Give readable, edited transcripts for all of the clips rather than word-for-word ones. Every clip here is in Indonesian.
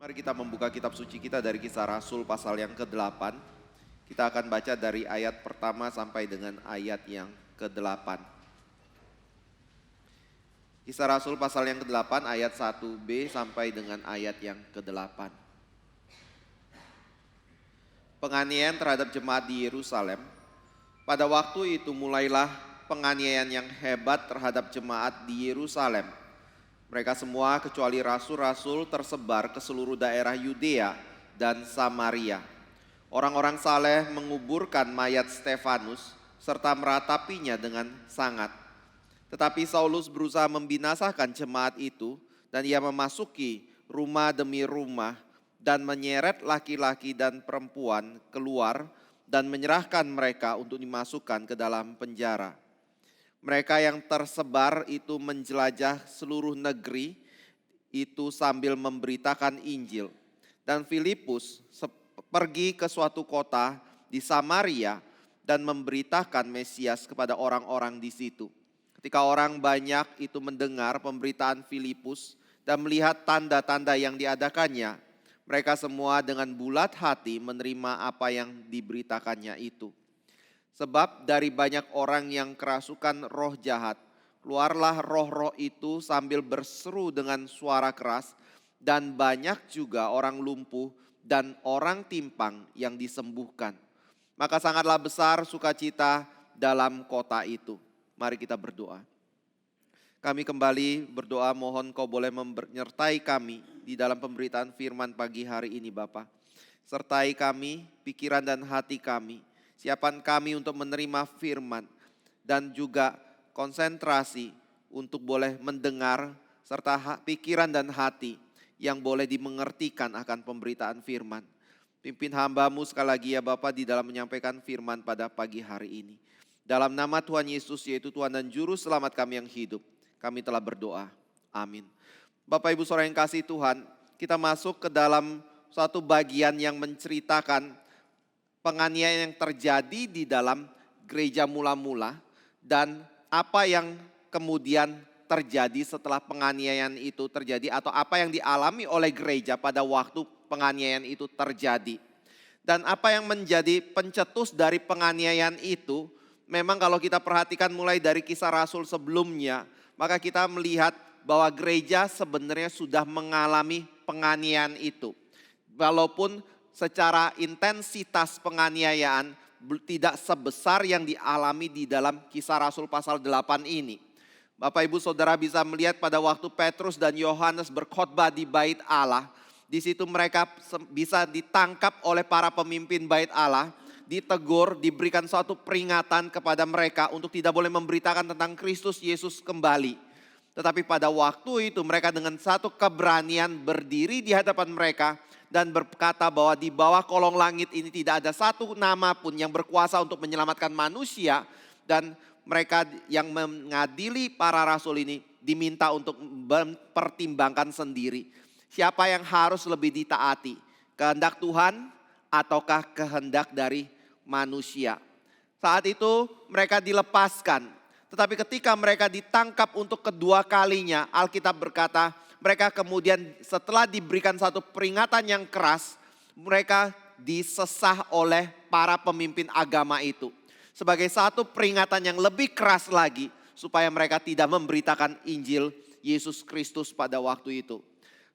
Mari kita membuka kitab suci kita dari Kisah Rasul pasal yang ke-8. Kita akan baca dari ayat pertama sampai dengan ayat yang ke-8. Kisah Rasul pasal yang ke-8 ayat 1b sampai dengan ayat yang ke-8. Penganiayaan terhadap jemaat di Yerusalem. Pada waktu itu mulailah penganiayaan yang hebat terhadap jemaat di Yerusalem. Mereka semua kecuali rasul-rasul tersebar ke seluruh daerah Yudea dan Samaria. Orang-orang saleh menguburkan mayat Stefanus serta meratapinya dengan sangat. Tetapi Saulus berusaha membinasakan jemaat itu dan ia memasuki rumah demi rumah dan menyeret laki-laki dan perempuan keluar dan menyerahkan mereka untuk dimasukkan ke dalam penjara. Mereka yang tersebar itu menjelajah seluruh negeri itu sambil memberitakan Injil. Dan Filipus pergi ke suatu kota di Samaria dan memberitakan Mesias kepada orang-orang di situ. Ketika orang banyak itu mendengar pemberitaan Filipus dan melihat tanda-tanda yang diadakannya, mereka semua dengan bulat hati menerima apa yang diberitakannya itu. Sebab dari banyak orang yang kerasukan roh jahat, keluarlah roh-roh itu sambil berseru dengan suara keras, dan banyak juga orang lumpuh dan orang timpang yang disembuhkan. Maka sangatlah besar sukacita dalam kota itu. Mari kita berdoa. Kami kembali berdoa, mohon Kau boleh menyertai kami di dalam pemberitaan firman pagi hari ini Bapa. Sertai kami, pikiran dan hati kami. Siapan kami untuk menerima firman dan juga konsentrasi untuk boleh mendengar serta pikiran dan hati yang boleh dimengertikan akan pemberitaan firman. Pimpin hamba-Mu sekali lagi ya Bapa di dalam menyampaikan firman pada pagi hari ini. Dalam nama Tuhan Yesus yaitu Tuhan dan Juru Selamat kami yang hidup, kami telah berdoa. Amin. Bapak Ibu Saudara yang kasih Tuhan, kita masuk ke dalam suatu bagian yang menceritakan penganiayaan yang terjadi di dalam gereja mula-mula dan apa yang kemudian terjadi setelah penganiayaan itu terjadi atau apa yang dialami oleh gereja pada waktu penganiayaan itu terjadi. Dan apa yang menjadi pencetus dari penganiayaan itu, memang kalau kita perhatikan mulai dari Kisah Rasul sebelumnya, maka kita melihat bahwa gereja sebenarnya sudah mengalami penganiayaan itu. Walaupun secara intensitas penganiayaan tidak sebesar yang dialami di dalam Kisah Rasul pasal 8 ini. Bapak Ibu Saudara bisa melihat pada waktu Petrus dan Yohanes berkhotbah di bait Allah. Di situ mereka bisa ditangkap oleh para pemimpin bait Allah, ditegur, diberikan suatu peringatan kepada mereka untuk tidak boleh memberitakan tentang Kristus Yesus kembali. Tetapi pada waktu itu mereka dengan satu keberanian berdiri di hadapan mereka dan berkata bahwa di bawah kolong langit ini tidak ada satu nama pun yang berkuasa untuk menyelamatkan manusia. Dan mereka yang mengadili para rasul ini diminta untuk mempertimbangkan sendiri. Siapa yang harus lebih ditaati? Kehendak Tuhan ataukah kehendak dari manusia? Saat itu mereka dilepaskan. Tetapi ketika mereka ditangkap untuk kedua kalinya, Alkitab berkata, mereka kemudian setelah diberikan satu peringatan yang keras, mereka disesah oleh para pemimpin agama itu. Sebagai satu peringatan yang lebih keras lagi, supaya mereka tidak memberitakan Injil Yesus Kristus pada waktu itu.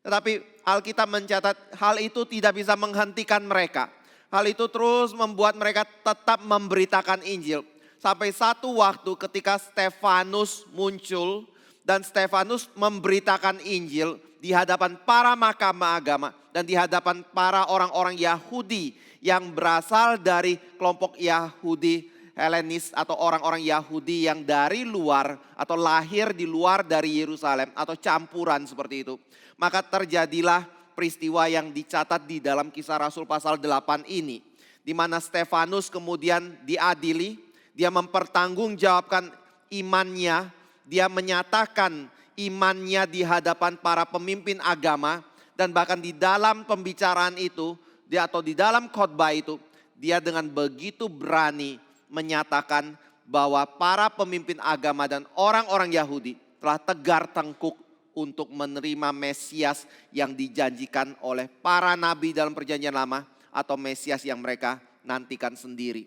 Tetapi Alkitab mencatat hal itu tidak bisa menghentikan mereka. Hal itu terus membuat mereka tetap memberitakan Injil. Sampai satu waktu ketika Stefanus muncul dan Stefanus memberitakan Injil di hadapan para mahkamah agama dan di hadapan para orang-orang Yahudi yang berasal dari kelompok Yahudi Helenis atau orang-orang Yahudi yang dari luar atau lahir di luar dari Yerusalem atau campuran seperti itu. Maka terjadilah peristiwa yang dicatat di dalam Kisah Rasul pasal 8 ini. Di mana Stefanus kemudian diadili, dia mempertanggungjawabkan imannya, dia menyatakan imannya di hadapan para pemimpin agama. Dan bahkan di dalam pembicaraan itu, atau di dalam khotbah itu, dia dengan begitu berani menyatakan bahwa para pemimpin agama dan orang-orang Yahudi telah tegar tengkuk untuk menerima Mesias yang dijanjikan oleh para nabi dalam perjanjian lama atau Mesias yang mereka nantikan sendiri.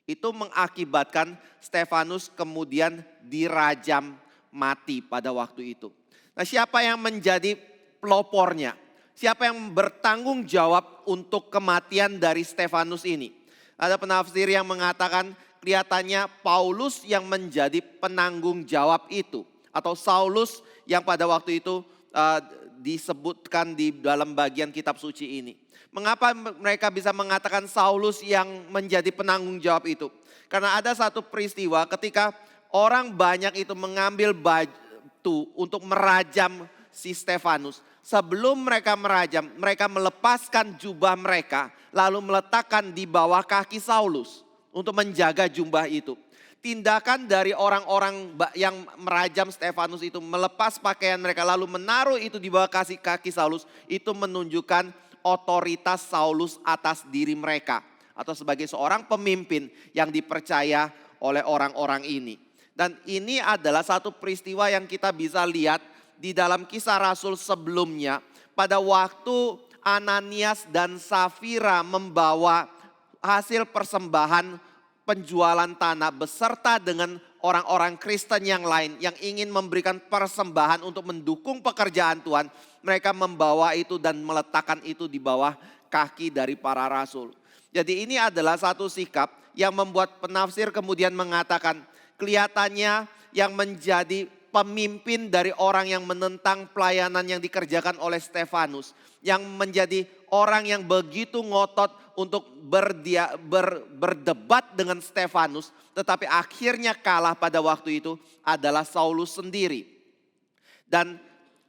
Itu mengakibatkan Stefanus kemudian dirajam mati pada waktu itu. Nah, siapa yang menjadi pelopornya? Siapa yang bertanggung jawab untuk kematian dari Stefanus ini? Ada penafsir yang mengatakan kelihatannya Paulus yang menjadi penanggung jawab itu. Atau Saulus yang pada waktu itu disebutkan di dalam bagian kitab suci ini. Mengapa mereka bisa mengatakan Saulus yang menjadi penanggung jawab itu? Karena ada satu peristiwa ketika orang banyak itu mengambil batu untuk merajam si Stefanus. Sebelum mereka merajam, mereka melepaskan jubah mereka lalu meletakkan di bawah kaki Saulus untuk menjaga jubah itu. Tindakan dari orang-orang yang merajam Stefanus itu melepas pakaian mereka lalu menaruh itu di bawah kaki Saulus, itu menunjukkan otoritas Saulus atas diri mereka atau sebagai seorang pemimpin yang dipercaya oleh orang-orang ini. Dan ini adalah satu peristiwa yang kita bisa lihat di dalam Kisah Rasul sebelumnya pada waktu Ananias dan Safira membawa hasil persembahan penjualan tanah beserta dengan orang-orang Kristen yang lain yang ingin memberikan persembahan untuk mendukung pekerjaan Tuhan. Mereka membawa itu dan meletakkan itu di bawah kaki dari para rasul. Jadi ini adalah satu sikap yang membuat penafsir kemudian mengatakan kelihatannya yang menjadi pemimpin dari orang yang menentang pelayanan yang dikerjakan oleh Stefanus. Yang menjadi orang yang begitu ngotot untuk berdebat dengan Stefanus. Tetapi akhirnya kalah pada waktu itu adalah Saulus sendiri. Dan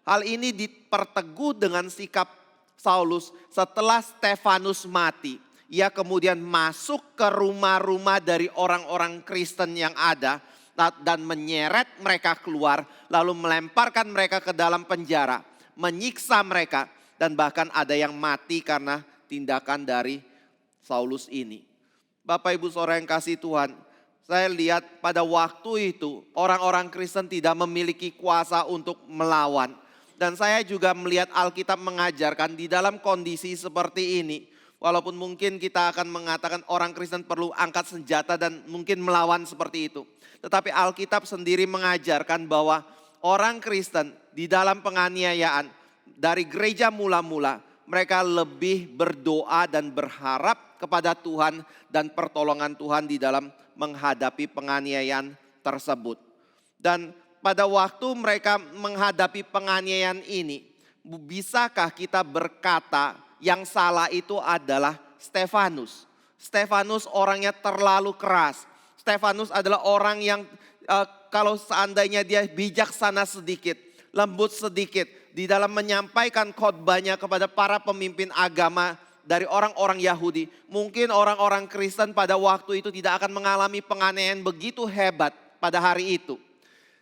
hal ini diperteguh dengan sikap Saulus setelah Stefanus mati. Ia kemudian masuk ke rumah-rumah dari orang-orang Kristen yang ada dan menyeret mereka keluar lalu melemparkan mereka ke dalam penjara, menyiksa mereka dan bahkan ada yang mati karena tindakan dari Saulus ini. Bapak Ibu Saudara yang kasih Tuhan, saya lihat pada waktu itu orang-orang Kristen tidak memiliki kuasa untuk melawan. Dan saya juga melihat Alkitab mengajarkan di dalam kondisi seperti ini. Walaupun mungkin kita akan mengatakan orang Kristen perlu angkat senjata dan mungkin melawan seperti itu. Tetapi Alkitab sendiri mengajarkan bahwa orang Kristen di dalam penganiayaan dari gereja mula-mula mereka lebih berdoa dan berharap kepada Tuhan dan pertolongan Tuhan di dalam menghadapi penganiayaan tersebut. Dan pada waktu mereka menghadapi penganiayaan ini, bisakah kita berkata yang salah itu adalah Stefanus? Stefanus orangnya terlalu keras. Stefanus adalah orang yang kalau seandainya dia bijaksana sedikit, lembut sedikit di dalam menyampaikan khotbahnya kepada para pemimpin agama dari orang-orang Yahudi. Mungkin orang-orang Kristen pada waktu itu tidak akan mengalami penganiayaan begitu hebat pada hari itu.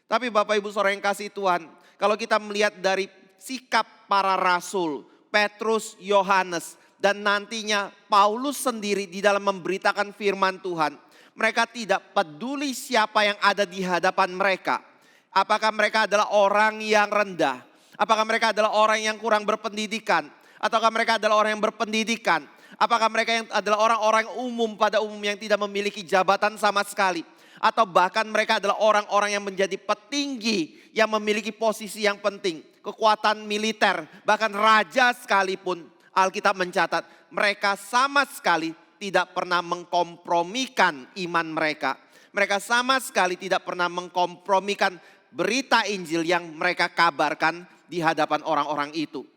Tapi Bapak Ibu Saudara yang kasih Tuhan, kalau kita melihat dari sikap para rasul, Petrus, Yohanes, dan nantinya Paulus sendiri di dalam memberitakan firman Tuhan. Mereka tidak peduli siapa yang ada di hadapan mereka. Apakah mereka adalah orang yang rendah? Apakah mereka adalah orang yang kurang berpendidikan? Ataukah mereka adalah orang yang berpendidikan? Apakah mereka yang adalah orang-orang umum pada umum yang tidak memiliki jabatan sama sekali? Atau bahkan mereka adalah orang-orang yang menjadi petinggi yang memiliki posisi yang penting. Kekuatan militer, bahkan raja sekalipun Alkitab mencatat mereka sama sekali tidak pernah mengkompromikan iman mereka. Mereka sama sekali tidak pernah mengkompromikan berita Injil yang mereka kabarkan di hadapan orang-orang itu.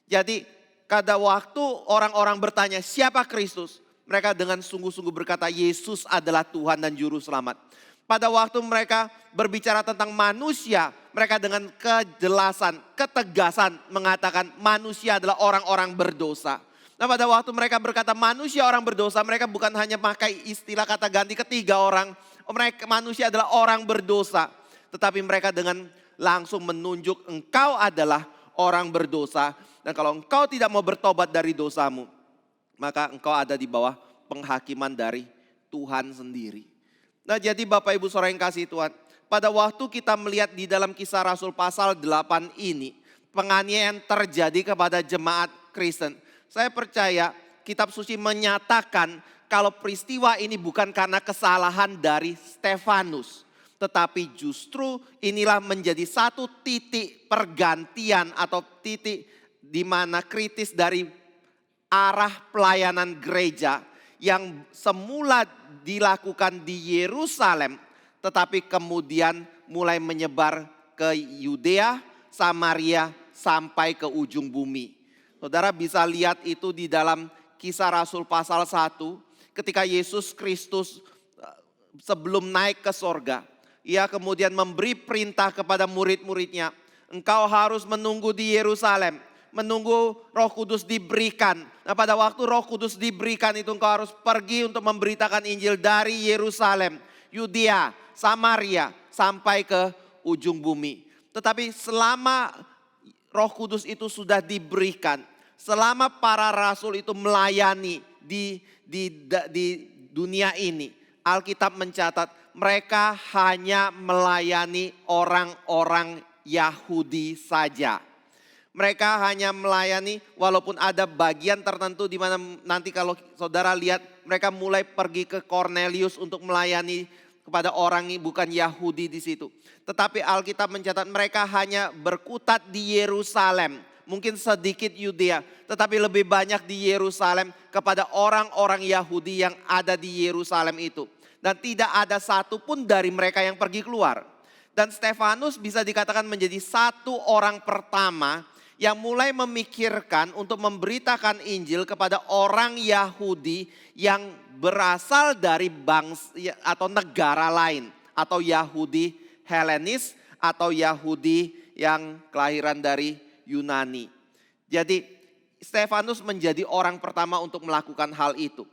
Jadi pada waktu orang-orang bertanya siapa Kristus, mereka dengan sungguh-sungguh berkata Yesus adalah Tuhan dan Juru Selamat. Pada waktu mereka berbicara tentang manusia, mereka dengan kejelasan, ketegasan mengatakan manusia adalah orang-orang berdosa. Nah pada waktu mereka berkata manusia orang berdosa, mereka bukan hanya pakai istilah kata ganti ketiga orang. Mereka manusia adalah orang berdosa. Tetapi mereka dengan langsung menunjuk engkau adalah orang berdosa. Dan kalau engkau tidak mau bertobat dari dosamu, maka engkau ada di bawah penghakiman dari Tuhan sendiri. Nah jadi Bapak Ibu Saudara yang kasih Tuhan, pada waktu kita melihat di dalam Kisah Rasul pasal 8 ini, penganiayaan terjadi kepada jemaat Kristen. Saya percaya kitab suci menyatakan kalau peristiwa ini bukan karena kesalahan dari Stefanus, tetapi justru inilah menjadi satu titik pergantian atau titik di mana kritis dari arah pelayanan gereja yang semula dilakukan di Yerusalem, tetapi kemudian mulai menyebar ke Yudea, Samaria, sampai ke ujung bumi. Saudara bisa lihat itu di dalam Kisah Rasul pasal 1, ketika Yesus Kristus sebelum naik ke sorga, ia kemudian memberi perintah kepada murid-muridnya, engkau harus menunggu di Yerusalem, menunggu Roh Kudus diberikan. Nah, pada waktu Roh Kudus diberikan itu engkau harus pergi untuk memberitakan Injil dari Yerusalem, Yudea, Samaria, sampai ke ujung bumi. Tetapi selama Roh Kudus itu sudah diberikan, selama para rasul itu melayani di dunia ini, Alkitab mencatat mereka hanya melayani orang-orang Yahudi saja. Mereka hanya melayani, walaupun ada bagian tertentu di mana nanti kalau saudara lihat mereka mulai pergi ke Kornelius untuk melayani kepada orang yang bukan Yahudi di situ. Tetapi Alkitab mencatat mereka hanya berkutat di Yerusalem. Mungkin sedikit Yudea, tetapi lebih banyak di Yerusalem kepada orang-orang Yahudi yang ada di Yerusalem itu. Dan tidak ada satupun dari mereka yang pergi keluar. Dan Stefanus bisa dikatakan menjadi satu orang pertama yang mulai memikirkan untuk memberitakan Injil kepada orang Yahudi yang berasal dari bangsa atau negara lain. Atau Yahudi Helenis atau Yahudi yang kelahiran dari Yunani. Jadi Stefanus menjadi orang pertama untuk melakukan hal itu.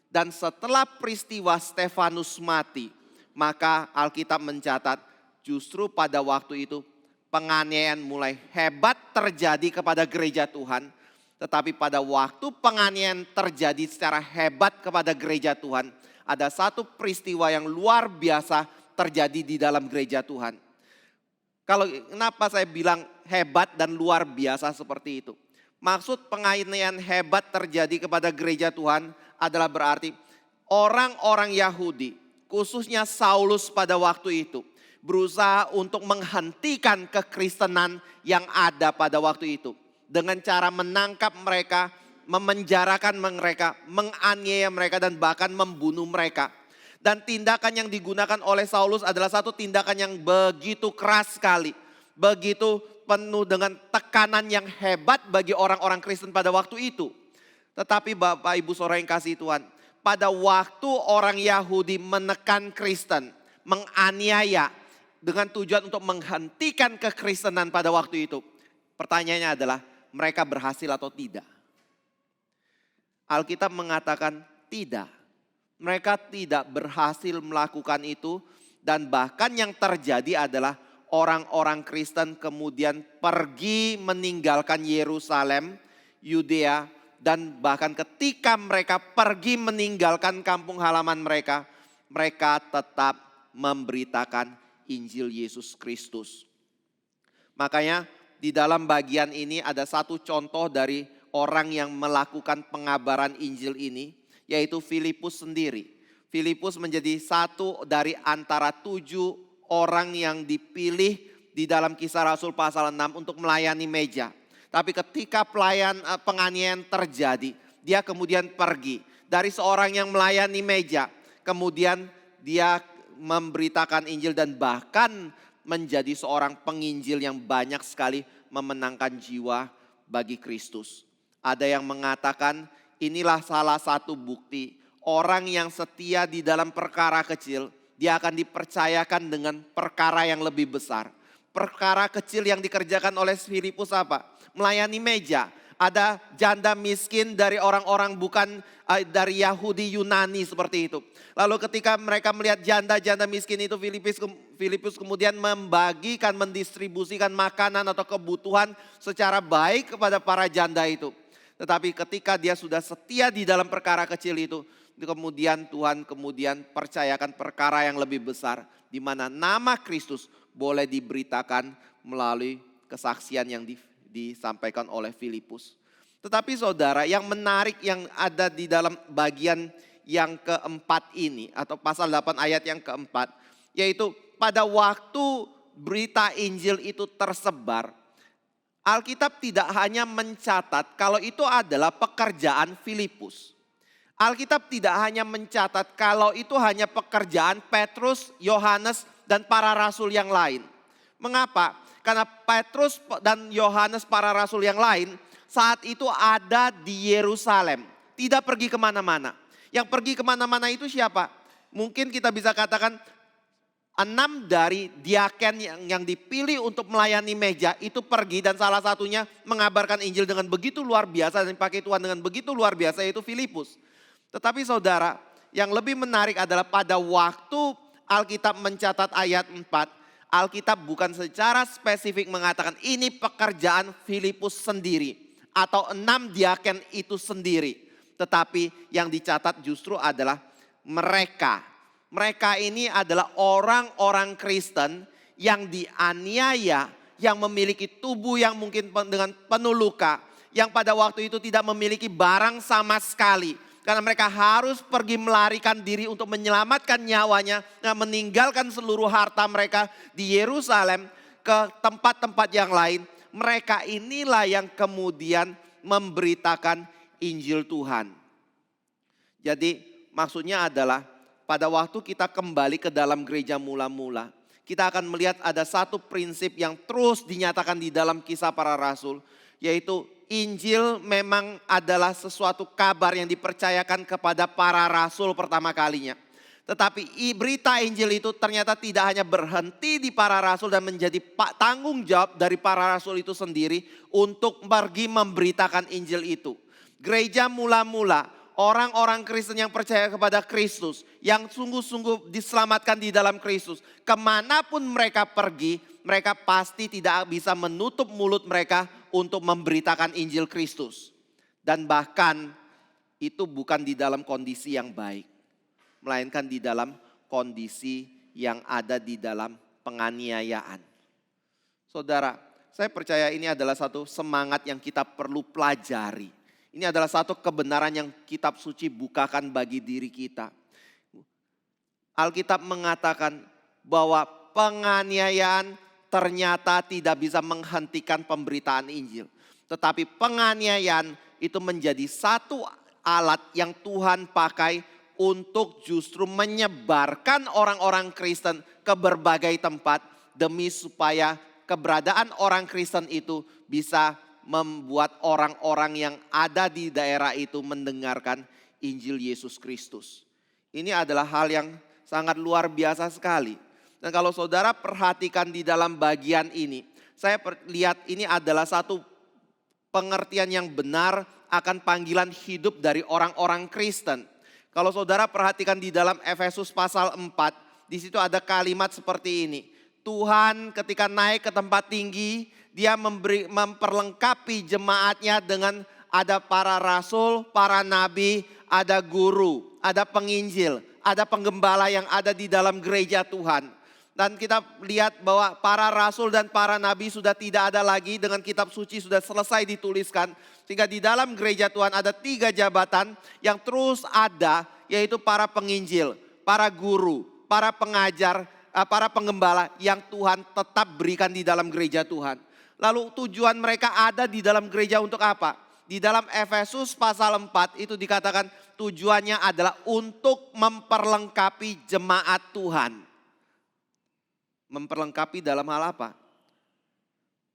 Dan setelah peristiwa Stefanus mati, maka Alkitab mencatat justru pada waktu itu penganiayaan mulai hebat terjadi kepada gereja Tuhan. Tetapi pada waktu penganiayaan terjadi secara hebat kepada gereja Tuhan, ada satu peristiwa yang luar biasa terjadi di dalam gereja Tuhan. Kenapa saya bilang hebat dan luar biasa seperti itu? Maksud penganiayaan hebat terjadi kepada gereja Tuhan adalah berarti orang-orang Yahudi, khususnya Saulus pada waktu itu, berusaha untuk menghentikan kekristenan yang ada pada waktu itu. Dengan cara menangkap mereka, memenjarakan mereka, menganiaya mereka dan bahkan membunuh mereka. Dan tindakan yang digunakan oleh Saulus adalah satu tindakan yang begitu keras sekali. Begitu penuh dengan tekanan yang hebat bagi orang-orang Kristen pada waktu itu. Tetapi Bapak Ibu Saudara yang kasih Tuhan, pada waktu orang Yahudi menekan Kristen, menganiaya dengan tujuan untuk menghentikan kekristenan pada waktu itu. Pertanyaannya adalah mereka berhasil atau tidak? Alkitab mengatakan tidak. Mereka tidak berhasil melakukan itu dan bahkan yang terjadi adalah orang-orang Kristen kemudian pergi meninggalkan Yerusalem, Yudea, dan bahkan ketika mereka pergi meninggalkan kampung halaman mereka, mereka tetap memberitakan Injil Yesus Kristus. Makanya di dalam bagian ini ada satu contoh dari orang yang melakukan pengabaran Injil ini, yaitu Filipus sendiri. Filipus menjadi satu dari antara 7 orang yang dipilih di dalam Kisah Rasul pasal 6 untuk melayani meja. Tapi ketika penganiayaan terjadi, dia kemudian pergi. Dari seorang yang melayani meja, kemudian dia memberitakan Injil dan bahkan menjadi seorang penginjil yang banyak sekali memenangkan jiwa bagi Kristus. Ada yang mengatakan inilah salah satu bukti orang yang setia di dalam perkara kecil, dia akan dipercayakan dengan perkara yang lebih besar. Perkara kecil yang dikerjakan oleh Filipus apa? Melayani meja. Ada janda miskin dari orang-orang bukan dari Yahudi Yunani seperti itu. Lalu ketika mereka melihat janda-janda miskin itu, Filipus kemudian membagikan, mendistribusikan makanan atau kebutuhan secara baik kepada para janda itu. Tetapi ketika dia sudah setia di dalam perkara kecil itu, kemudian Tuhan kemudian percayakan perkara yang lebih besar, di mana nama Kristus boleh diberitakan melalui kesaksian yang disampaikan oleh Filipus. Tetapi saudara, yang menarik yang ada di dalam bagian yang keempat ini, atau pasal 8 ayat yang keempat, yaitu pada waktu berita Injil itu tersebar, Alkitab tidak hanya mencatat kalau itu adalah pekerjaan Filipus. Alkitab tidak hanya mencatat kalau itu hanya pekerjaan Petrus, Yohanes, dan para rasul yang lain. Mengapa? Karena Petrus dan Yohanes para rasul yang lain saat itu ada di Yerusalem. Tidak pergi kemana-mana. Yang pergi kemana-mana itu siapa? Mungkin kita bisa katakan 6 dari diaken yang dipilih untuk melayani meja itu pergi, dan salah satunya mengabarkan Injil dengan begitu luar biasa dan dipakai Tuhan dengan begitu luar biasa, yaitu Filipus. Tetapi saudara, yang lebih menarik adalah pada waktu Alkitab mencatat ayat 4, Alkitab bukan secara spesifik mengatakan ini pekerjaan Filipus sendiri atau 6 diaken itu sendiri. Tetapi yang dicatat justru adalah mereka. Mereka ini adalah orang-orang Kristen yang dianiaya, yang memiliki tubuh yang mungkin dengan penuh luka, yang pada waktu itu tidak memiliki barang sama sekali. Karena mereka harus pergi melarikan diri untuk menyelamatkan nyawanya, dan meninggalkan seluruh harta mereka di Yerusalem ke tempat-tempat yang lain. Mereka inilah yang kemudian memberitakan Injil Tuhan. Jadi maksudnya adalah pada waktu kita kembali ke dalam gereja mula-mula, kita akan melihat ada satu prinsip yang terus dinyatakan di dalam Kisah Para Rasul, yaitu Injil memang adalah sesuatu kabar yang dipercayakan kepada para rasul pertama kalinya. Tetapi berita Injil itu ternyata tidak hanya berhenti di para rasul dan menjadi tanggung jawab dari para rasul itu sendiri untuk pergi memberitakan Injil itu. Gereja mula-mula, orang-orang Kristen yang percaya kepada Kristus, yang sungguh-sungguh diselamatkan di dalam Kristus, kemanapun mereka pergi, mereka pasti tidak bisa menutup mulut mereka untuk memberitakan Injil Kristus. Dan bahkan itu bukan di dalam kondisi yang baik, melainkan di dalam kondisi yang ada di dalam penganiayaan. Saudara, saya percaya ini adalah satu semangat yang kita perlu pelajari. Ini adalah satu kebenaran yang kitab suci bukakan bagi diri kita. Alkitab mengatakan bahwa penganiayaan ternyata tidak bisa menghentikan pemberitaan Injil. Tetapi penganiayaan itu menjadi satu alat yang Tuhan pakai untuk justru menyebarkan orang-orang Kristen ke berbagai tempat, demi supaya keberadaan orang Kristen itu bisa membuat orang-orang yang ada di daerah itu mendengarkan Injil Yesus Kristus. Ini adalah hal yang sangat luar biasa sekali. Dan kalau saudara perhatikan di dalam bagian ini, saya lihat ini adalah satu pengertian yang benar akan panggilan hidup dari orang-orang Kristen. Kalau saudara perhatikan di dalam Efesus pasal 4, di situ ada kalimat seperti ini. Tuhan ketika naik ke tempat tinggi, dia memperlengkapi jemaatnya dengan ada para rasul, para nabi, ada guru, ada penginjil, ada penggembala yang ada di dalam gereja Tuhan. Dan kita lihat bahwa para rasul dan para nabi sudah tidak ada lagi, dengan kitab suci sudah selesai dituliskan. Sehingga di dalam gereja Tuhan ada 3 jabatan yang terus ada, yaitu para penginjil, para guru, para pengajar, para penggembala yang Tuhan tetap berikan di dalam gereja Tuhan. Lalu tujuan mereka ada di dalam gereja untuk apa? Di dalam Efesus pasal 4 itu dikatakan tujuannya adalah untuk memperlengkapi jemaat Tuhan. Memperlengkapi dalam hal apa?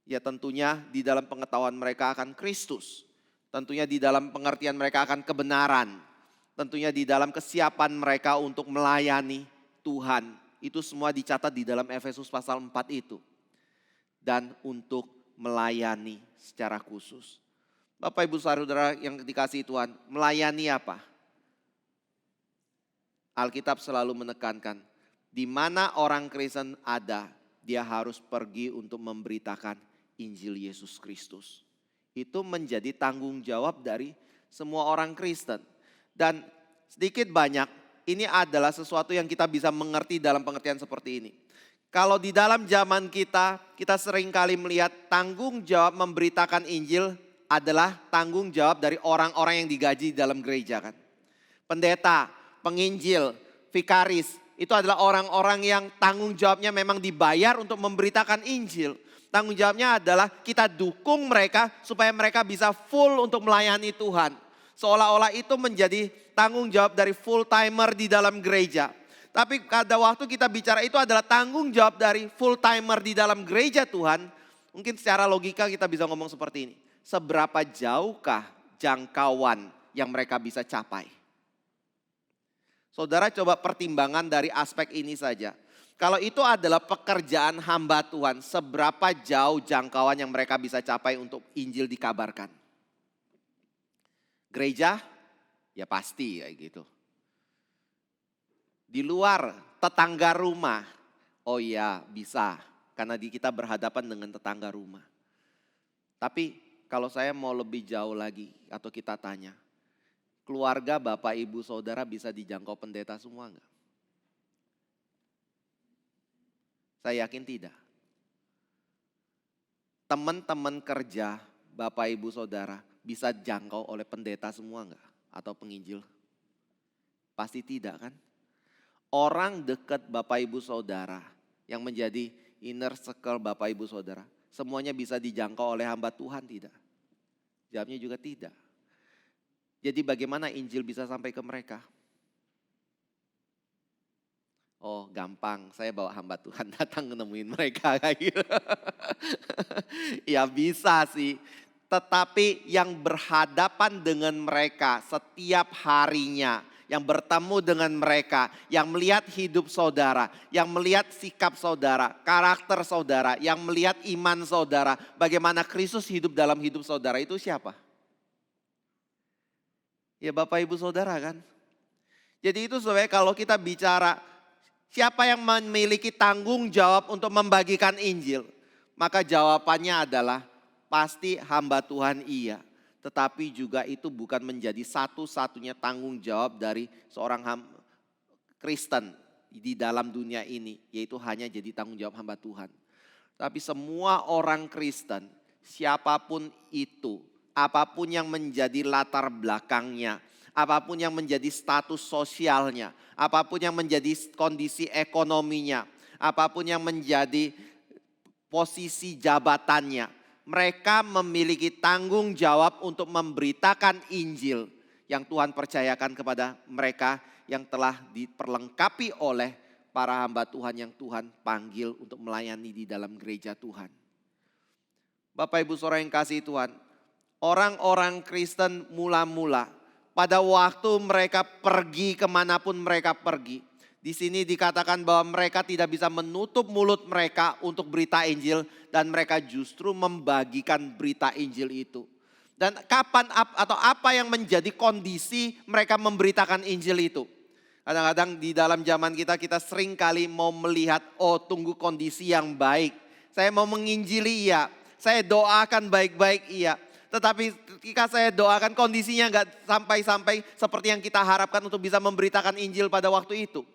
Ya tentunya di dalam pengetahuan mereka akan Kristus. Tentunya di dalam pengertian mereka akan kebenaran. Tentunya di dalam kesiapan mereka untuk melayani Tuhan. Itu semua dicatat di dalam Efesus pasal 4 itu. Dan untuk melayani secara khusus. Bapak Ibu Saudara yang dikasihi Tuhan, melayani apa? Alkitab selalu menekankan, di mana orang Kristen ada, dia harus pergi untuk memberitakan Injil Yesus Kristus. Itu menjadi tanggung jawab dari semua orang Kristen. Dan sedikit banyak ini adalah sesuatu yang kita bisa mengerti dalam pengertian seperti ini. Kalau di dalam zaman kita seringkali melihat tanggung jawab memberitakan Injil adalah tanggung jawab dari orang-orang yang digaji dalam gereja kan. Pendeta, penginjil, vikaris, itu adalah orang-orang yang tanggung jawabnya memang dibayar untuk memberitakan Injil. Tanggung jawabnya adalah kita dukung mereka supaya mereka bisa full untuk melayani Tuhan. Seolah-olah itu menjadi tanggung jawab dari full timer di dalam gereja. Tapi pada waktu kita bicara itu adalah tanggung jawab dari full timer di dalam gereja Tuhan. Mungkin secara logika kita bisa ngomong seperti ini. Seberapa jauhkah jangkauan yang mereka bisa capai? Saudara coba pertimbangan dari aspek ini saja. Kalau itu adalah pekerjaan hamba Tuhan, seberapa jauh jangkauan yang mereka bisa capai untuk Injil dikabarkan? Gereja? Ya pasti kayak gitu. Di luar tetangga rumah, oh iya bisa. Karena kita berhadapan dengan tetangga rumah. Tapi kalau saya mau lebih jauh lagi atau kita tanya. Keluarga bapak ibu saudara bisa dijangkau pendeta semua enggak? Saya yakin tidak. Teman-teman kerja bapak ibu saudara bisa jangkau oleh pendeta semua enggak? Atau penginjil? Pasti tidak kan? Orang dekat bapak ibu saudara yang menjadi inner circle bapak ibu saudara. Semuanya bisa dijangkau oleh hamba Tuhan tidak? Jawabnya juga tidak. Jadi bagaimana Injil bisa sampai ke mereka? Oh gampang, saya bawa hamba Tuhan datang nemuin mereka kayak gitu. Ya bisa sih. Tetapi yang berhadapan dengan mereka setiap harinya, yang bertemu dengan mereka, yang melihat hidup saudara, yang melihat sikap saudara, karakter saudara, yang melihat iman saudara, bagaimana Kristus hidup dalam hidup saudara, itu siapa? Ya Bapak Ibu Saudara kan. Jadi itu sebenarnya kalau kita bicara siapa yang memiliki tanggung jawab untuk membagikan Injil, maka jawabannya adalah pasti hamba Tuhan iya. Tetapi juga itu bukan menjadi satu-satunya tanggung jawab dari seorang Kristen di dalam dunia ini. Yaitu hanya jadi tanggung jawab hamba Tuhan. Tapi semua orang Kristen, siapapun itu, apapun yang menjadi latar belakangnya, apapun yang menjadi status sosialnya, apapun yang menjadi kondisi ekonominya, apapun yang menjadi posisi jabatannya, mereka memiliki tanggung jawab untuk memberitakan Injil yang Tuhan percayakan kepada mereka yang telah diperlengkapi oleh para hamba Tuhan yang Tuhan panggil untuk melayani di dalam gereja Tuhan. Bapak Ibu Saudara yang kasih Tuhan, orang-orang Kristen mula-mula pada waktu mereka pergi kemanapun mereka pergi. Di sini dikatakan bahwa mereka tidak bisa menutup mulut mereka untuk berita Injil. Dan mereka justru membagikan berita Injil itu. Dan kapan atau apa yang menjadi kondisi mereka memberitakan Injil itu. Kadang-kadang di dalam zaman kita sering kali mau melihat, oh tunggu kondisi yang baik. Saya mau menginjili iya, saya doakan baik-baik iya. Tetapi ketika saya doakan kondisinya enggak sampai-sampai seperti yang kita harapkan untuk bisa memberitakan Injil pada waktu itu.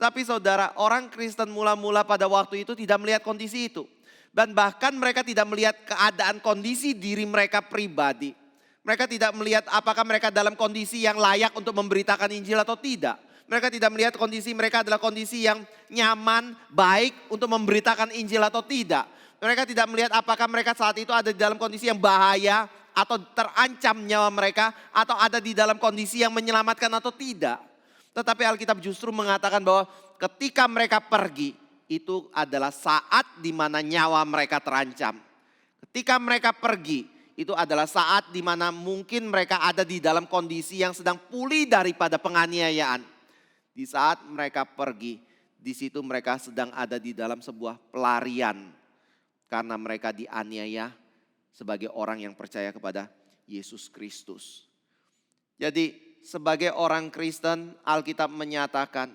Tapi saudara, orang Kristen mula-mula pada waktu itu tidak melihat kondisi itu. Dan bahkan mereka tidak melihat keadaan kondisi diri mereka pribadi. Mereka tidak melihat apakah mereka dalam kondisi yang layak untuk memberitakan Injil atau tidak. Mereka tidak melihat kondisi mereka adalah kondisi yang nyaman, baik untuk memberitakan Injil atau tidak. Mereka tidak melihat apakah mereka saat itu ada di dalam kondisi yang bahaya atau terancam nyawa mereka. Atau ada di dalam kondisi yang menyelamatkan atau tidak. Tetapi Alkitab justru mengatakan bahwa ketika mereka pergi, itu adalah saat di mana nyawa mereka terancam. Ketika mereka pergi, itu adalah saat di mana mungkin mereka ada di dalam kondisi yang sedang pulih daripada penganiayaan. Di saat mereka pergi, di situ mereka sedang ada di dalam sebuah pelarian. Karena mereka dianiaya sebagai orang yang percaya kepada Yesus Kristus. Jadi sebagai orang Kristen, Alkitab menyatakan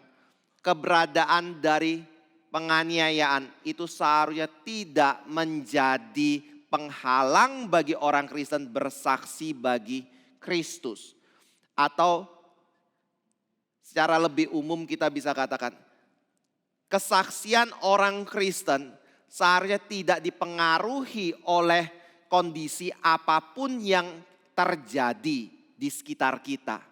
keberadaan dari penganiayaan itu seharusnya tidak menjadi penghalang bagi orang Kristen bersaksi bagi Kristus. Atau secara lebih umum kita bisa katakan, kesaksian orang Kristen seharusnya tidak dipengaruhi oleh kondisi apapun yang terjadi di sekitar kita.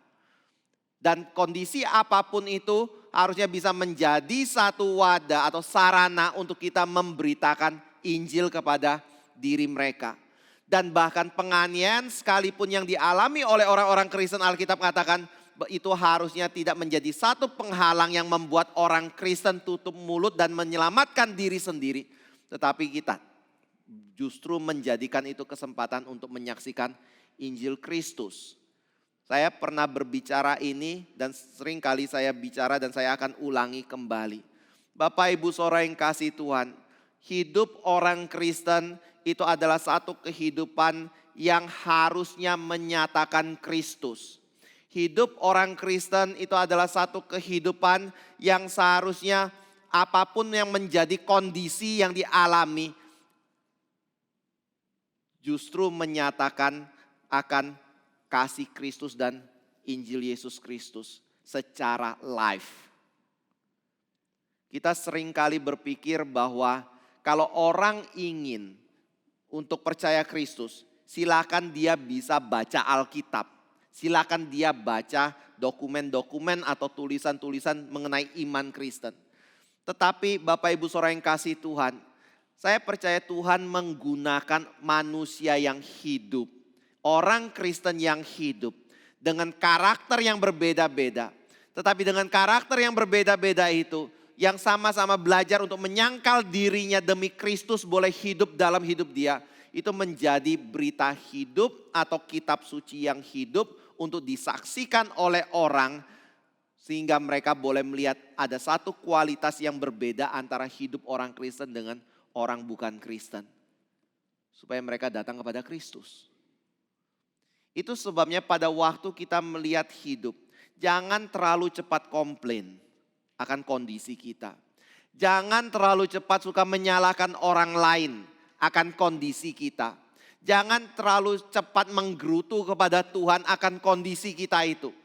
Dan kondisi apapun itu harusnya bisa menjadi satu wadah atau sarana untuk kita memberitakan Injil kepada diri mereka. Dan bahkan penganiayaan sekalipun yang dialami oleh orang-orang Kristen, Alkitab katakan itu harusnya tidak menjadi satu penghalang yang membuat orang Kristen tutup mulut dan menyelamatkan diri sendiri. Tetapi kita justru menjadikan itu kesempatan untuk menyaksikan Injil Kristus. Saya pernah berbicara ini dan sering kali saya bicara dan saya akan ulangi kembali. Bapak Ibu Saudara yang kasih Tuhan, hidup orang Kristen itu adalah satu kehidupan yang harusnya menyatakan Kristus. Hidup orang Kristen itu adalah satu kehidupan yang seharusnya apapun yang menjadi kondisi yang dialami, justru menyatakan akan kasih Kristus dan Injil Yesus Kristus secara live. Kita seringkali berpikir bahwa kalau orang ingin untuk percaya Kristus, silakan dia bisa baca Alkitab. Silakan dia baca dokumen-dokumen atau tulisan-tulisan mengenai iman Kristen. Tetapi Bapak Ibu Saudara yang kasih Tuhan, saya percaya Tuhan menggunakan manusia yang hidup. Orang Kristen yang hidup dengan karakter yang berbeda-beda. Tetapi dengan karakter yang berbeda-beda itu, yang sama-sama belajar untuk menyangkal dirinya demi Kristus boleh hidup dalam hidup dia. Itu menjadi berita hidup atau kitab suci yang hidup untuk disaksikan oleh orang. Sehingga mereka boleh melihat ada satu kualitas yang berbeda antara hidup orang Kristen dengan orang bukan Kristen. Supaya mereka datang kepada Kristus. Itu sebabnya pada waktu kita melihat hidup, jangan terlalu cepat komplain akan kondisi kita. Jangan terlalu cepat suka menyalahkan orang lain akan kondisi kita. Jangan terlalu cepat menggerutu kepada Tuhan akan kondisi kita itu.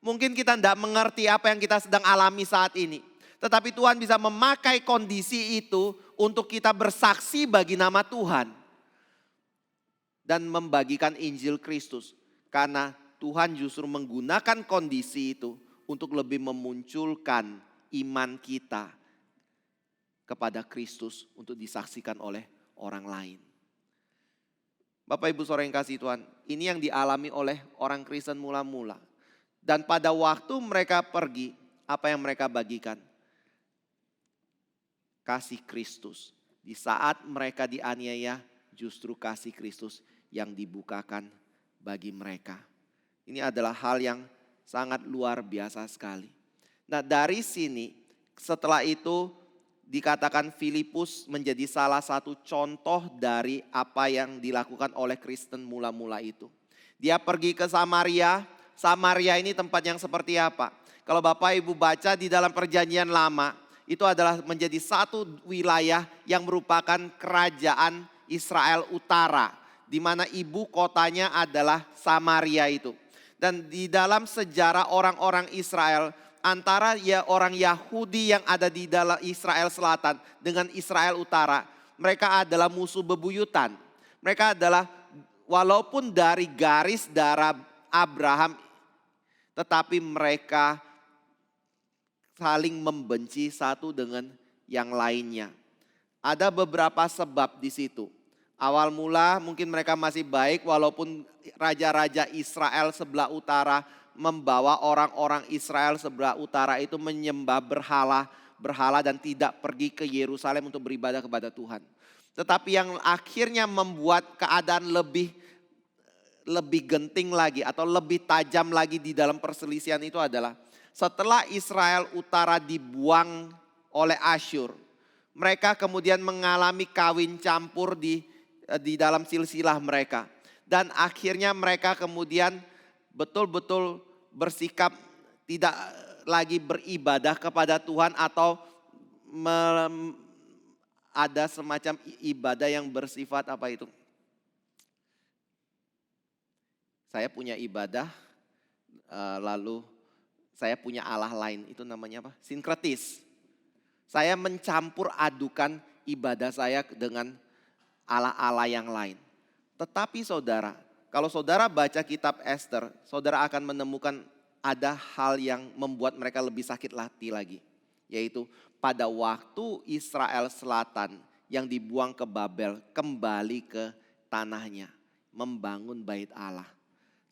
Mungkin kita tidak mengerti apa yang kita sedang alami saat ini. Tetapi Tuhan bisa memakai kondisi itu untuk kita bersaksi bagi nama Tuhan. Dan membagikan Injil Kristus. Karena Tuhan justru menggunakan kondisi itu untuk lebih memunculkan iman kita kepada Kristus untuk disaksikan oleh orang lain. Bapak Ibu Saudara yang kasih Tuhan, ini yang dialami oleh orang Kristen mula-mula. Dan pada waktu mereka pergi, apa yang mereka bagikan? Kasih Kristus. Di saat mereka dianiaya, justru kasih Kristus yang dibukakan bagi mereka. Ini adalah hal yang sangat luar biasa sekali. Nah dari sini setelah itu dikatakan Filipus menjadi salah satu contoh dari apa yang dilakukan oleh Kristen mula-mula itu. Dia pergi ke Samaria. Samaria ini tempat yang seperti apa? Kalau Bapak Ibu baca di dalam perjanjian lama, itu adalah menjadi satu wilayah yang merupakan kerajaan Israel Utara. Di mana ibu kotanya adalah Samaria itu. Dan di dalam sejarah orang-orang Israel, antara ya orang Yahudi yang ada di dalam Israel Selatan dengan Israel Utara, mereka adalah musuh bebuyutan. Mereka adalah walaupun dari garis darah Abraham, tetapi mereka saling membenci satu dengan yang lainnya. Ada beberapa sebab di situ. Awal mula mungkin mereka masih baik walaupun raja-raja Israel sebelah utara membawa orang-orang Israel sebelah utara itu menyembah berhala dan tidak pergi ke Yerusalem untuk beribadah kepada Tuhan. Tetapi yang akhirnya membuat keadaan lebih genting lagi atau lebih tajam lagi di dalam perselisihan itu adalah setelah Israel utara dibuang oleh Asyur, mereka kemudian mengalami kawin campur di dalam silsilah mereka. Dan akhirnya mereka kemudian betul-betul bersikap tidak lagi beribadah kepada Tuhan atau ada semacam ibadah yang bersifat apa itu? Saya punya ibadah lalu saya punya Allah lain, itu namanya apa? Sinkretis. Saya mencampur adukan ibadah saya dengan Allah-Allah yang lain. Tetapi saudara, kalau saudara baca kitab Ester, saudara akan menemukan ada hal yang membuat mereka lebih sakit hati lagi. Yaitu pada waktu Israel Selatan yang dibuang ke Babel kembali ke tanahnya, membangun bait Allah.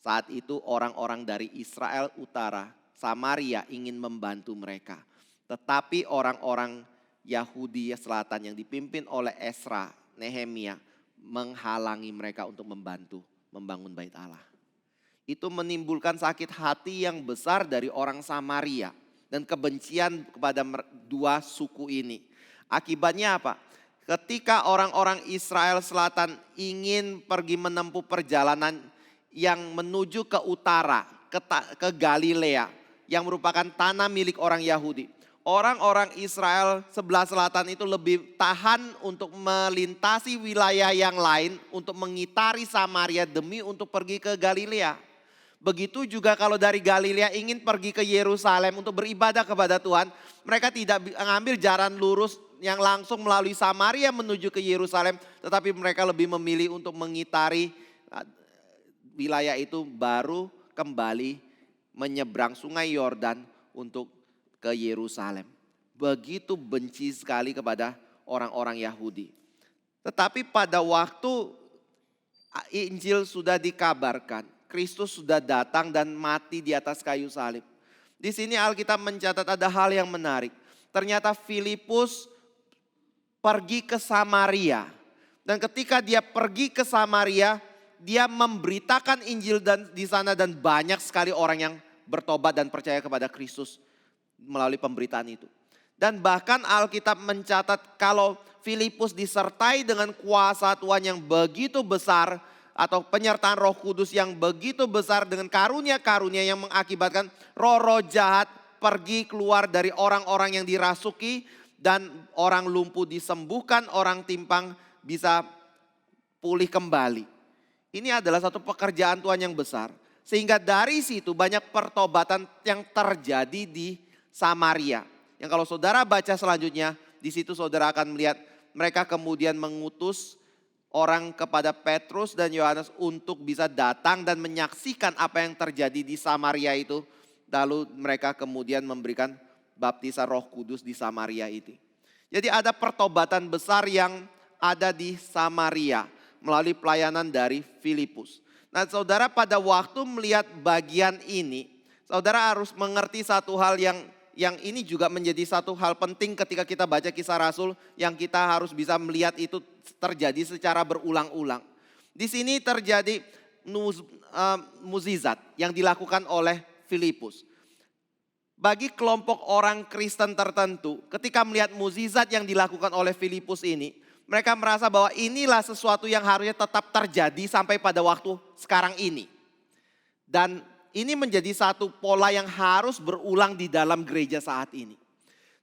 Saat itu orang-orang dari Israel Utara, Samaria ingin membantu mereka. Tetapi orang-orang Yahudi Selatan yang dipimpin oleh Esra, Nehemia menghalangi mereka untuk membantu membangun bait Allah. Itu menimbulkan sakit hati yang besar dari orang Samaria dan kebencian kepada dua suku ini. Akibatnya apa? Ketika orang-orang Israel Selatan ingin pergi menempuh perjalanan yang menuju ke utara, ke Galilea, yang merupakan tanah milik orang Yahudi. Orang-orang Israel sebelah selatan itu lebih tahan untuk melintasi wilayah yang lain, untuk mengitari Samaria demi untuk pergi ke Galilea. Begitu juga kalau dari Galilea ingin pergi ke Yerusalem untuk beribadah kepada Tuhan, mereka tidak mengambil jalan lurus yang langsung melalui Samaria menuju ke Yerusalem, tetapi mereka lebih memilih untuk mengitari wilayah itu baru kembali menyeberang sungai Yordan untuk ke Yerusalem. Begitu benci sekali kepada orang-orang Yahudi. Tetapi pada waktu Injil sudah dikabarkan, Kristus sudah datang dan mati di atas kayu salib. Di sini Alkitab mencatat ada hal yang menarik. Ternyata Filipus pergi ke Samaria. Dan ketika dia pergi ke Samaria, dia memberitakan Injil di sana dan banyak sekali orang yang bertobat dan percaya kepada Kristus melalui pemberitaan itu. Dan bahkan Alkitab mencatat kalau Filipus disertai dengan kuasa Tuhan yang begitu besar atau penyertaan Roh Kudus yang begitu besar dengan karunia-karunia yang mengakibatkan roh-roh jahat pergi keluar dari orang-orang yang dirasuki dan orang lumpuh disembuhkan, orang timpang bisa pulih kembali. Ini adalah satu pekerjaan Tuhan yang besar. Sehingga dari situ banyak pertobatan yang terjadi di Samaria. Yang kalau saudara baca selanjutnya, di situ saudara akan melihat mereka kemudian mengutus orang kepada Petrus dan Yohanes untuk bisa datang dan menyaksikan apa yang terjadi di Samaria itu. Lalu mereka kemudian memberikan baptisan Roh Kudus di Samaria itu. Jadi ada pertobatan besar yang ada di Samaria melalui pelayanan dari Filipus. Nah, saudara pada waktu melihat bagian ini, saudara harus mengerti satu hal yang ini juga menjadi satu hal penting ketika kita baca Kisah Rasul, yang kita harus bisa melihat itu terjadi secara berulang-ulang. Di sini terjadi mukjizat yang dilakukan oleh Filipus. Bagi kelompok orang Kristen tertentu, ketika melihat mukjizat yang dilakukan oleh Filipus ini, mereka merasa bahwa inilah sesuatu yang harusnya tetap terjadi sampai pada waktu sekarang ini. Dan ini menjadi satu pola yang harus berulang di dalam gereja saat ini.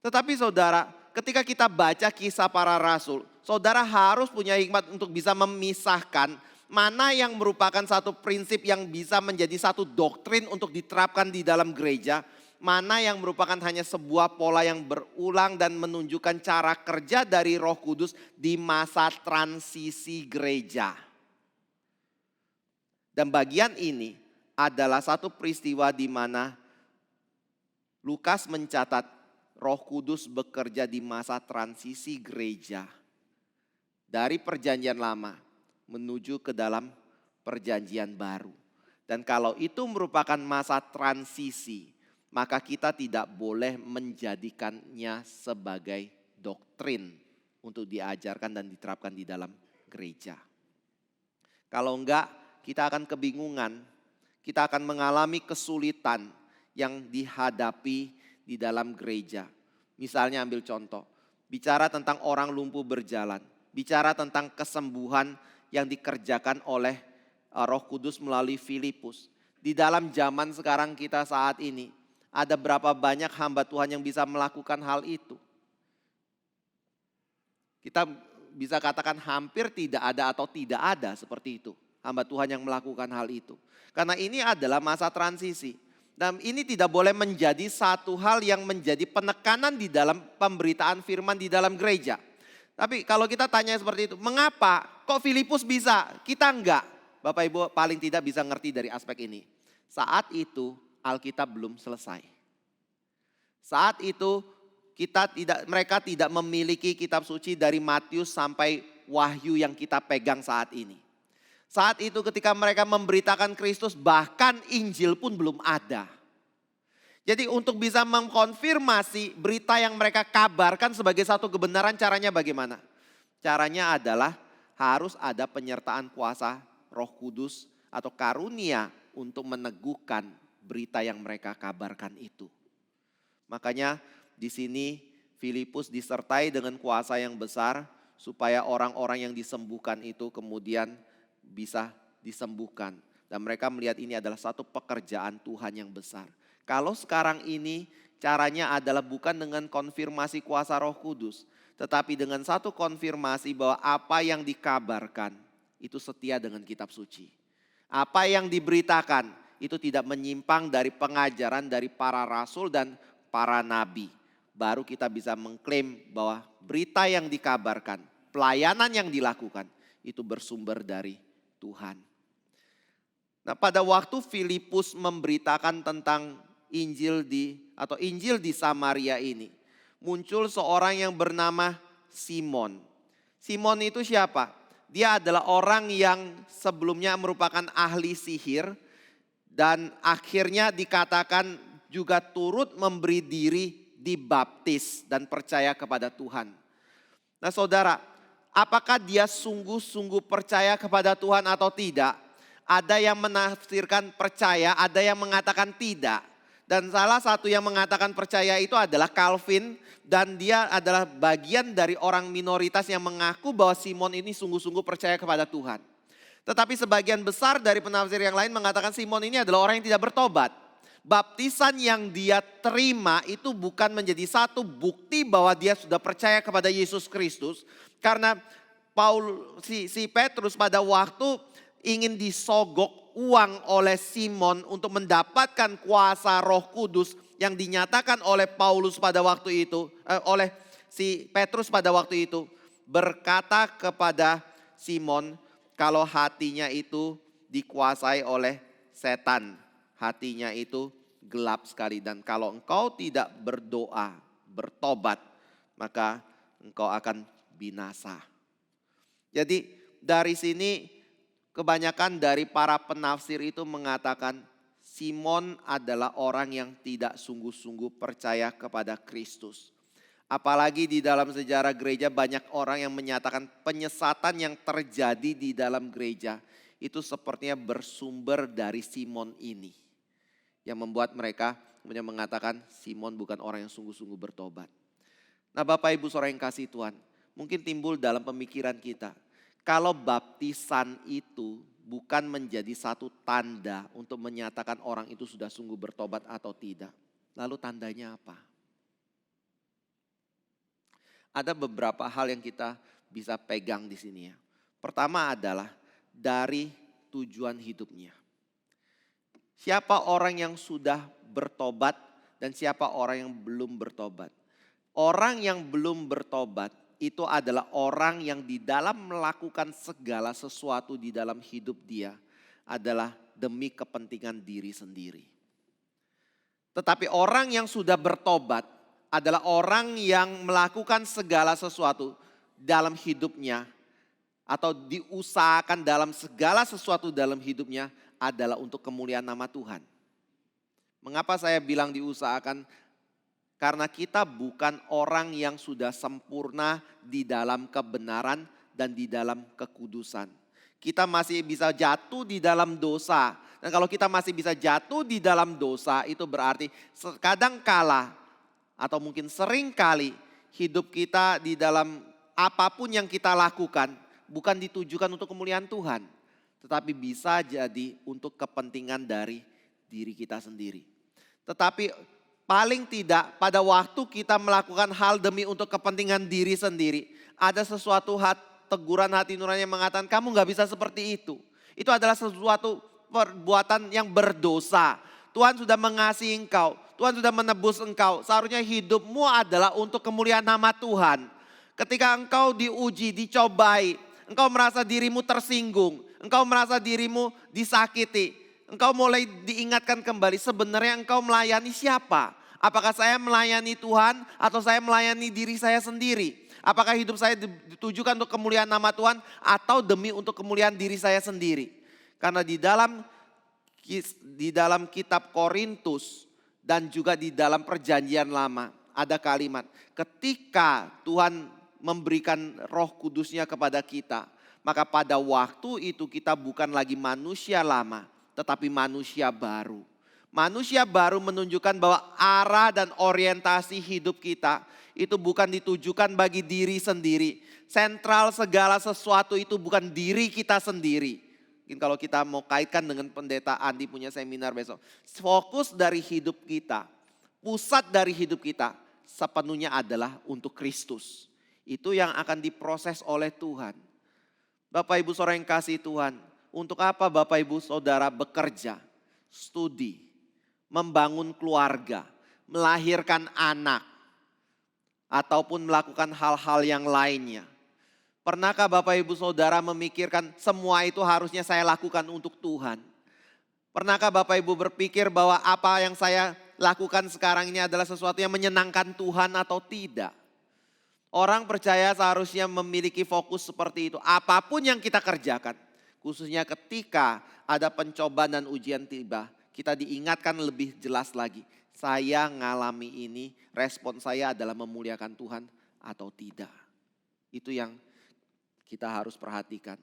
Tetapi saudara, ketika kita baca Kisah Para Rasul, saudara harus punya hikmat untuk bisa memisahkan mana yang merupakan satu prinsip yang bisa menjadi satu doktrin untuk diterapkan di dalam gereja, mana yang merupakan hanya sebuah pola yang berulang dan menunjukkan cara kerja dari Roh Kudus di masa transisi gereja. Dan bagian ini adalah satu peristiwa di mana Lukas mencatat Roh Kudus bekerja di masa transisi gereja. Dari perjanjian lama menuju ke dalam perjanjian baru. Dan kalau itu merupakan masa transisi, maka kita tidak boleh menjadikannya sebagai doktrin untuk diajarkan dan diterapkan di dalam gereja. Kalau enggak, kita akan kebingungan, kita akan mengalami kesulitan yang dihadapi di dalam gereja. Misalnya ambil contoh, bicara tentang orang lumpuh berjalan, bicara tentang kesembuhan yang dikerjakan oleh Roh Kudus melalui Filipus. Di dalam zaman sekarang kita saat ini, ada berapa banyak hamba Tuhan yang bisa melakukan hal itu? Kita bisa katakan hampir tidak ada atau tidak ada seperti itu. Hamba Tuhan yang melakukan hal itu. Karena ini adalah masa transisi. Dan ini tidak boleh menjadi satu hal yang menjadi penekanan di dalam pemberitaan firman di dalam gereja. Tapi kalau kita tanya seperti itu, mengapa kok Filipus bisa, kita enggak? Bapak Ibu paling tidak bisa ngerti dari aspek ini. Saat itu Alkitab belum selesai. Saat itu mereka tidak memiliki kitab suci dari Matius sampai Wahyu yang kita pegang saat ini. Saat itu ketika mereka memberitakan Kristus, bahkan Injil pun belum ada. Jadi untuk bisa mengkonfirmasi berita yang mereka kabarkan sebagai satu kebenaran, caranya bagaimana? Caranya adalah harus ada penyertaan kuasa Roh Kudus atau karunia untuk meneguhkan berita yang mereka kabarkan itu. Makanya di sini Filipus disertai dengan kuasa yang besar supaya orang-orang yang disembuhkan itu kemudian bisa disembuhkan. Dan mereka melihat ini adalah satu pekerjaan Tuhan yang besar. Kalau sekarang ini caranya adalah bukan dengan konfirmasi kuasa Roh Kudus, tetapi dengan satu konfirmasi bahwa apa yang dikabarkan itu setia dengan kitab suci. Apa yang diberitakan itu tidak menyimpang dari pengajaran dari para rasul dan para nabi. Baru kita bisa mengklaim bahwa berita yang dikabarkan, pelayanan yang dilakukan itu bersumber dari Tuhan. Nah, pada waktu Filipus memberitakan tentang Injil di Samaria ini, muncul seorang yang bernama Simon. Simon itu siapa? Dia adalah orang yang sebelumnya merupakan ahli sihir dan akhirnya dikatakan juga turut memberi diri dibaptis dan percaya kepada Tuhan. Nah, saudara, apakah dia sungguh-sungguh percaya kepada Tuhan atau tidak? Ada yang menafsirkan percaya, ada yang mengatakan tidak. Dan salah satu yang mengatakan percaya itu adalah Calvin. Dan dia adalah bagian dari orang minoritas yang mengaku bahwa Simon ini sungguh-sungguh percaya kepada Tuhan. Tetapi sebagian besar dari penafsir yang lain mengatakan Simon ini adalah orang yang tidak bertobat. Baptisan yang dia terima itu bukan menjadi satu bukti bahwa dia sudah percaya kepada Yesus Kristus. Karena si Petrus pada waktu ingin disogok uang oleh Simon untuk mendapatkan kuasa Roh Kudus yang dinyatakan oleh Paulus pada waktu itu, oleh si Petrus pada waktu itu, berkata kepada Simon kalau hatinya itu dikuasai oleh setan, hatinya itu gelap sekali, dan kalau engkau tidak berdoa, bertobat, maka engkau akan binasa. Jadi dari sini kebanyakan dari para penafsir itu mengatakan Simon adalah orang yang tidak sungguh-sungguh percaya kepada Kristus. Apalagi di dalam sejarah gereja banyak orang yang menyatakan penyesatan yang terjadi di dalam gereja itu sepertinya bersumber dari Simon ini. Yang membuat mereka kemudian mengatakan Simon bukan orang yang sungguh-sungguh bertobat. Nah, Bapak Ibu Saudara yang kasih Tuhan, mungkin timbul dalam pemikiran kita, kalau baptisan itu bukan menjadi satu tanda untuk menyatakan orang itu sudah sungguh bertobat atau tidak. Lalu tandanya apa? Ada beberapa hal yang kita bisa pegang di sini ya. Pertama adalah dari tujuan hidupnya. Siapa orang yang sudah bertobat dan siapa orang yang belum bertobat. Orang yang belum bertobat itu adalah orang yang di dalam melakukan segala sesuatu di dalam hidup dia adalah demi kepentingan diri sendiri. Tetapi orang yang sudah bertobat adalah orang yang melakukan segala sesuatu dalam hidupnya atau diusahakan dalam segala sesuatu dalam hidupnya adalah untuk kemuliaan nama Tuhan. Mengapa saya bilang diusahakan? Karena kita bukan orang yang sudah sempurna di dalam kebenaran dan di dalam kekudusan. Kita masih bisa jatuh di dalam dosa. Dan kalau kita masih bisa jatuh di dalam dosa, itu berarti kadang kala atau mungkin sering kali hidup kita di dalam apapun yang kita lakukan bukan ditujukan untuk kemuliaan Tuhan. Tetapi bisa jadi untuk kepentingan dari diri kita sendiri. Tetapi paling tidak pada waktu kita melakukan hal demi untuk kepentingan diri sendiri. Ada sesuatu teguran hati nurani yang mengatakan kamu gak bisa seperti itu. Itu adalah sesuatu perbuatan yang berdosa. Tuhan sudah mengasihi engkau, Tuhan sudah menebus engkau. Seharusnya hidupmu adalah untuk kemuliaan nama Tuhan. Ketika engkau diuji, dicobai, engkau merasa dirimu tersinggung, engkau merasa dirimu disakiti, engkau mulai diingatkan kembali sebenarnya engkau melayani siapa? Apakah saya melayani Tuhan atau saya melayani diri saya sendiri? Apakah hidup saya ditujukan untuk kemuliaan nama Tuhan atau demi untuk kemuliaan diri saya sendiri? Karena di dalam kitab Korintus dan juga di dalam perjanjian lama ada kalimat, ketika Tuhan memberikan Roh Kudusnya kepada kita, maka pada waktu itu kita bukan lagi manusia lama, tetapi manusia baru. Manusia baru menunjukkan bahwa arah dan orientasi hidup kita itu bukan ditujukan bagi diri sendiri. Sentral segala sesuatu itu bukan diri kita sendiri. Mungkin kalau kita mau kaitkan dengan pendeta Andi punya seminar besok. Fokus dari hidup kita, pusat dari hidup kita sepenuhnya adalah untuk Kristus. Itu yang akan diproses oleh Tuhan. Bapak Ibu Saudara yang kasih Tuhan, untuk apa Bapak Ibu Saudara bekerja, studi, membangun keluarga, melahirkan anak, ataupun melakukan hal-hal yang lainnya? Pernahkah Bapak Ibu Saudara memikirkan semua itu harusnya saya lakukan untuk Tuhan? Pernahkah Bapak Ibu berpikir bahwa apa yang saya lakukan sekarang ini adalah sesuatu yang menyenangkan Tuhan atau tidak? Orang percaya seharusnya memiliki fokus seperti itu. Apapun yang kita kerjakan, khususnya ketika ada pencobaan dan ujian tiba, kita diingatkan lebih jelas lagi. Saya ngalami ini, respon saya adalah memuliakan Tuhan atau tidak. Itu yang kita harus perhatikan.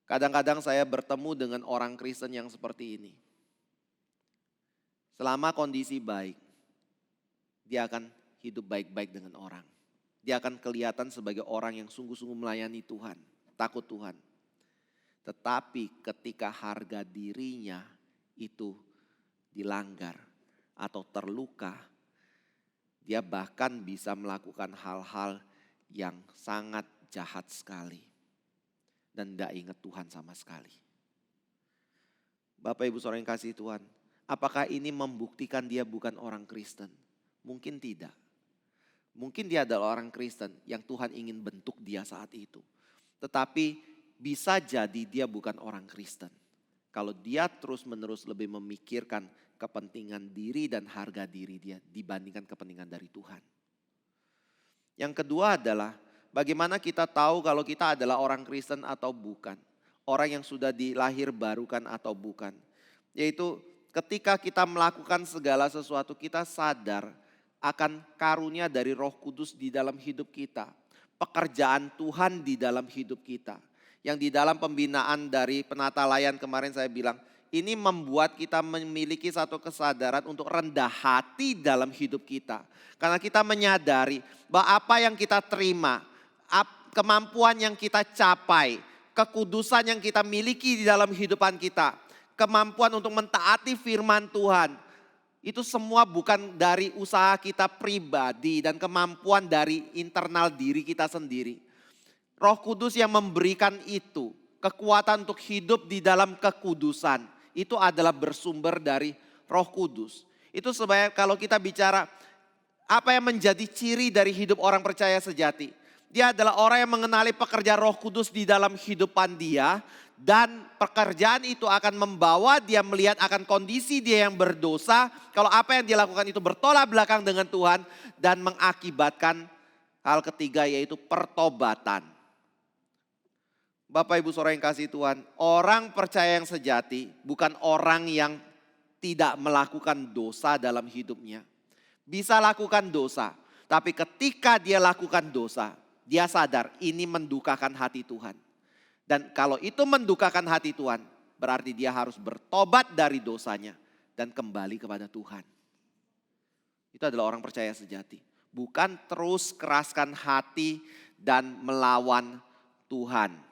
Kadang-kadang saya bertemu dengan orang Kristen yang seperti ini. Selama kondisi baik, dia akan hidup baik-baik dengan orang. Dia akan kelihatan sebagai orang yang sungguh-sungguh melayani Tuhan, takut Tuhan. Tetapi ketika harga dirinya itu dilanggar atau terluka, dia bahkan bisa melakukan hal-hal yang sangat jahat sekali. Dan tidak ingat Tuhan sama sekali. Bapak Ibu Saudara yang kasih Tuhan, apakah ini membuktikan dia bukan orang Kristen? Mungkin tidak. Mungkin dia adalah orang Kristen yang Tuhan ingin bentuk dia saat itu. Tetapi bisa jadi dia bukan orang Kristen. Kalau dia terus-menerus lebih memikirkan kepentingan diri dan harga diri dia dibandingkan kepentingan dari Tuhan. Yang kedua adalah bagaimana kita tahu kalau kita adalah orang Kristen atau bukan. Orang yang sudah dilahir barukan atau bukan. Yaitu ketika kita melakukan segala sesuatu kita sadar akan karunia dari Roh Kudus di dalam hidup kita. Pekerjaan Tuhan di dalam hidup kita. Yang di dalam pembinaan dari penata layan kemarin saya bilang, ini membuat kita memiliki satu kesadaran untuk rendah hati dalam hidup kita. Karena kita menyadari bahwa apa yang kita terima, kemampuan yang kita capai, kekudusan yang kita miliki di dalam kehidupan kita, kemampuan untuk mentaati firman Tuhan, itu semua bukan dari usaha kita pribadi dan kemampuan dari internal diri kita sendiri. Roh Kudus yang memberikan itu, kekuatan untuk hidup di dalam kekudusan, itu adalah bersumber dari Roh Kudus. Itu sebenarnya kalau kita bicara apa yang menjadi ciri dari hidup orang percaya sejati. Dia adalah orang yang mengenali pekerjaan Roh Kudus di dalam kehidupan dia. Dan pekerjaan itu akan membawa dia melihat akan kondisi dia yang berdosa. Kalau apa yang dia lakukan itu bertolak belakang dengan Tuhan. Dan mengakibatkan hal ketiga yaitu pertobatan. Bapak Ibu Saudara yang kasih Tuhan. Orang percaya yang sejati bukan orang yang tidak melakukan dosa dalam hidupnya. Bisa lakukan dosa. Tapi ketika dia lakukan dosa, dia sadar ini mendukakan hati Tuhan. Dan kalau itu mendukakan hati Tuhan, berarti dia harus bertobat dari dosanya dan kembali kepada Tuhan. Itu adalah orang percaya sejati. Bukan terus keraskan hati dan melawan Tuhan.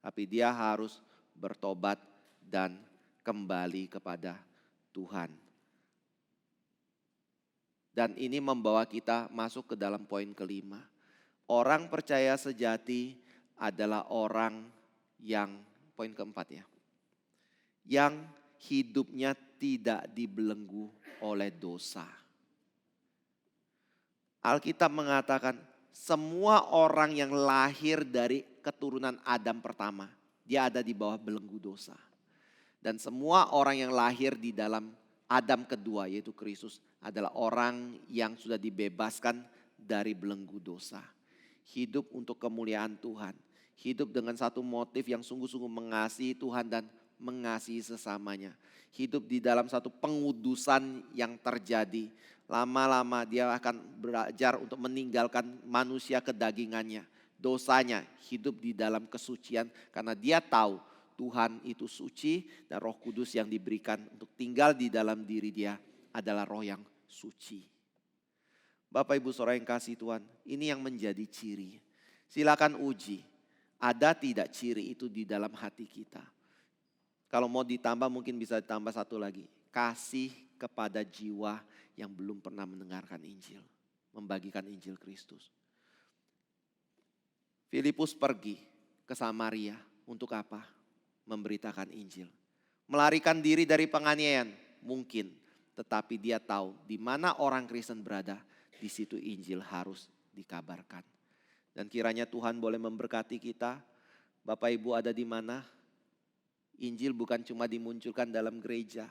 Tapi dia harus bertobat dan kembali kepada Tuhan. Dan ini membawa kita masuk ke dalam poin kelima. Orang percaya sejati adalah orang yang, poin keempat ya, yang hidupnya tidak dibelenggu oleh dosa. Alkitab mengatakan semua orang yang lahir dari keturunan Adam pertama, dia ada di bawah belenggu dosa. Dan semua orang yang lahir di dalam Adam kedua, yaitu Kristus, adalah orang yang sudah dibebaskan dari belenggu dosa. Hidup untuk kemuliaan Tuhan. Hidup dengan satu motif yang sungguh-sungguh mengasihi Tuhan dan mengasihi sesamanya. Hidup di dalam satu pengudusan yang terjadi. Lama-lama dia akan belajar untuk meninggalkan manusia kedagingannya. Dosanya, hidup di dalam kesucian karena dia tahu Tuhan itu suci dan Roh Kudus yang diberikan untuk tinggal di dalam diri dia adalah roh yang suci. Bapak Ibu Saudara yang kasih Tuhan, ini yang menjadi ciri. Silakan uji, ada tidak ciri itu di dalam hati kita. Kalau mau ditambah mungkin bisa ditambah satu lagi. Kasih kepada jiwa yang belum pernah mendengarkan Injil. Membagikan Injil Kristus. Filipus pergi ke Samaria untuk apa? Memberitakan Injil. Melarikan diri dari penganiayaan mungkin. Tetapi dia tahu di mana orang Kristen berada. Di situ Injil harus dikabarkan. Dan kiranya Tuhan boleh memberkati kita. Bapak Ibu ada di mana? Injil bukan cuma dimunculkan dalam gereja.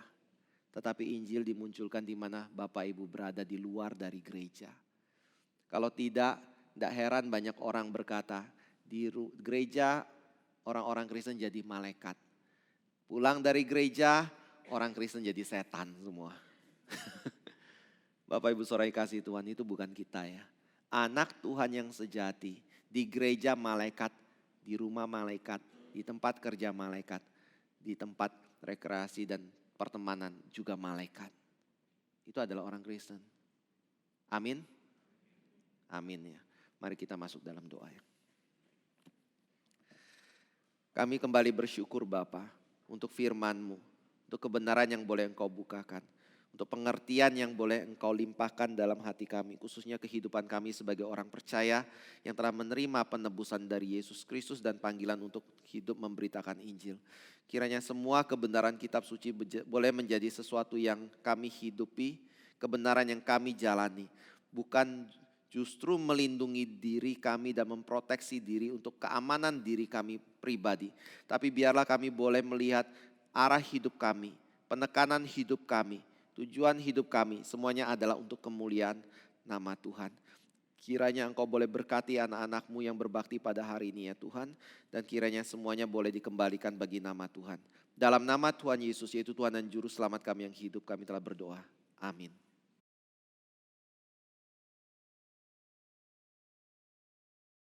Tetapi Injil dimunculkan di mana Bapak Ibu berada di luar dari gereja. Kalau tidak heran banyak orang berkata di gereja orang-orang Kristen jadi malaikat. Pulang dari gereja orang Kristen jadi setan semua. Bapak Ibu Saudara kasih Tuhan, itu bukan kita ya. Anak Tuhan yang sejati di gereja malaikat, di rumah malaikat, di tempat kerja malaikat, di tempat rekreasi dan pertemanan juga malaikat. Itu adalah orang Kristen. Amin. Amin ya. Mari kita masuk dalam doa ya. Kami kembali bersyukur Bapa untuk firman-Mu, untuk kebenaran yang boleh Engkau bukakan. Untuk pengertian yang boleh Engkau limpahkan dalam hati kami. Khususnya kehidupan kami sebagai orang percaya yang telah menerima penebusan dari Yesus Kristus dan panggilan untuk hidup memberitakan Injil. Kiranya semua kebenaran kitab suci boleh menjadi sesuatu yang kami hidupi. Kebenaran yang kami jalani. Bukan justru melindungi diri kami dan memproteksi diri untuk keamanan diri kami pribadi. Tapi biarlah kami boleh melihat arah hidup kami, penekanan hidup kami. Tujuan hidup kami semuanya adalah untuk kemuliaan nama Tuhan. Kiranya Engkau boleh berkati anak-anak-Mu yang berbakti pada hari ini ya Tuhan. Dan kiranya semuanya boleh dikembalikan bagi nama Tuhan. Dalam nama Tuhan Yesus yaitu Tuhan dan Juru Selamat kami yang hidup kami telah berdoa. Amin.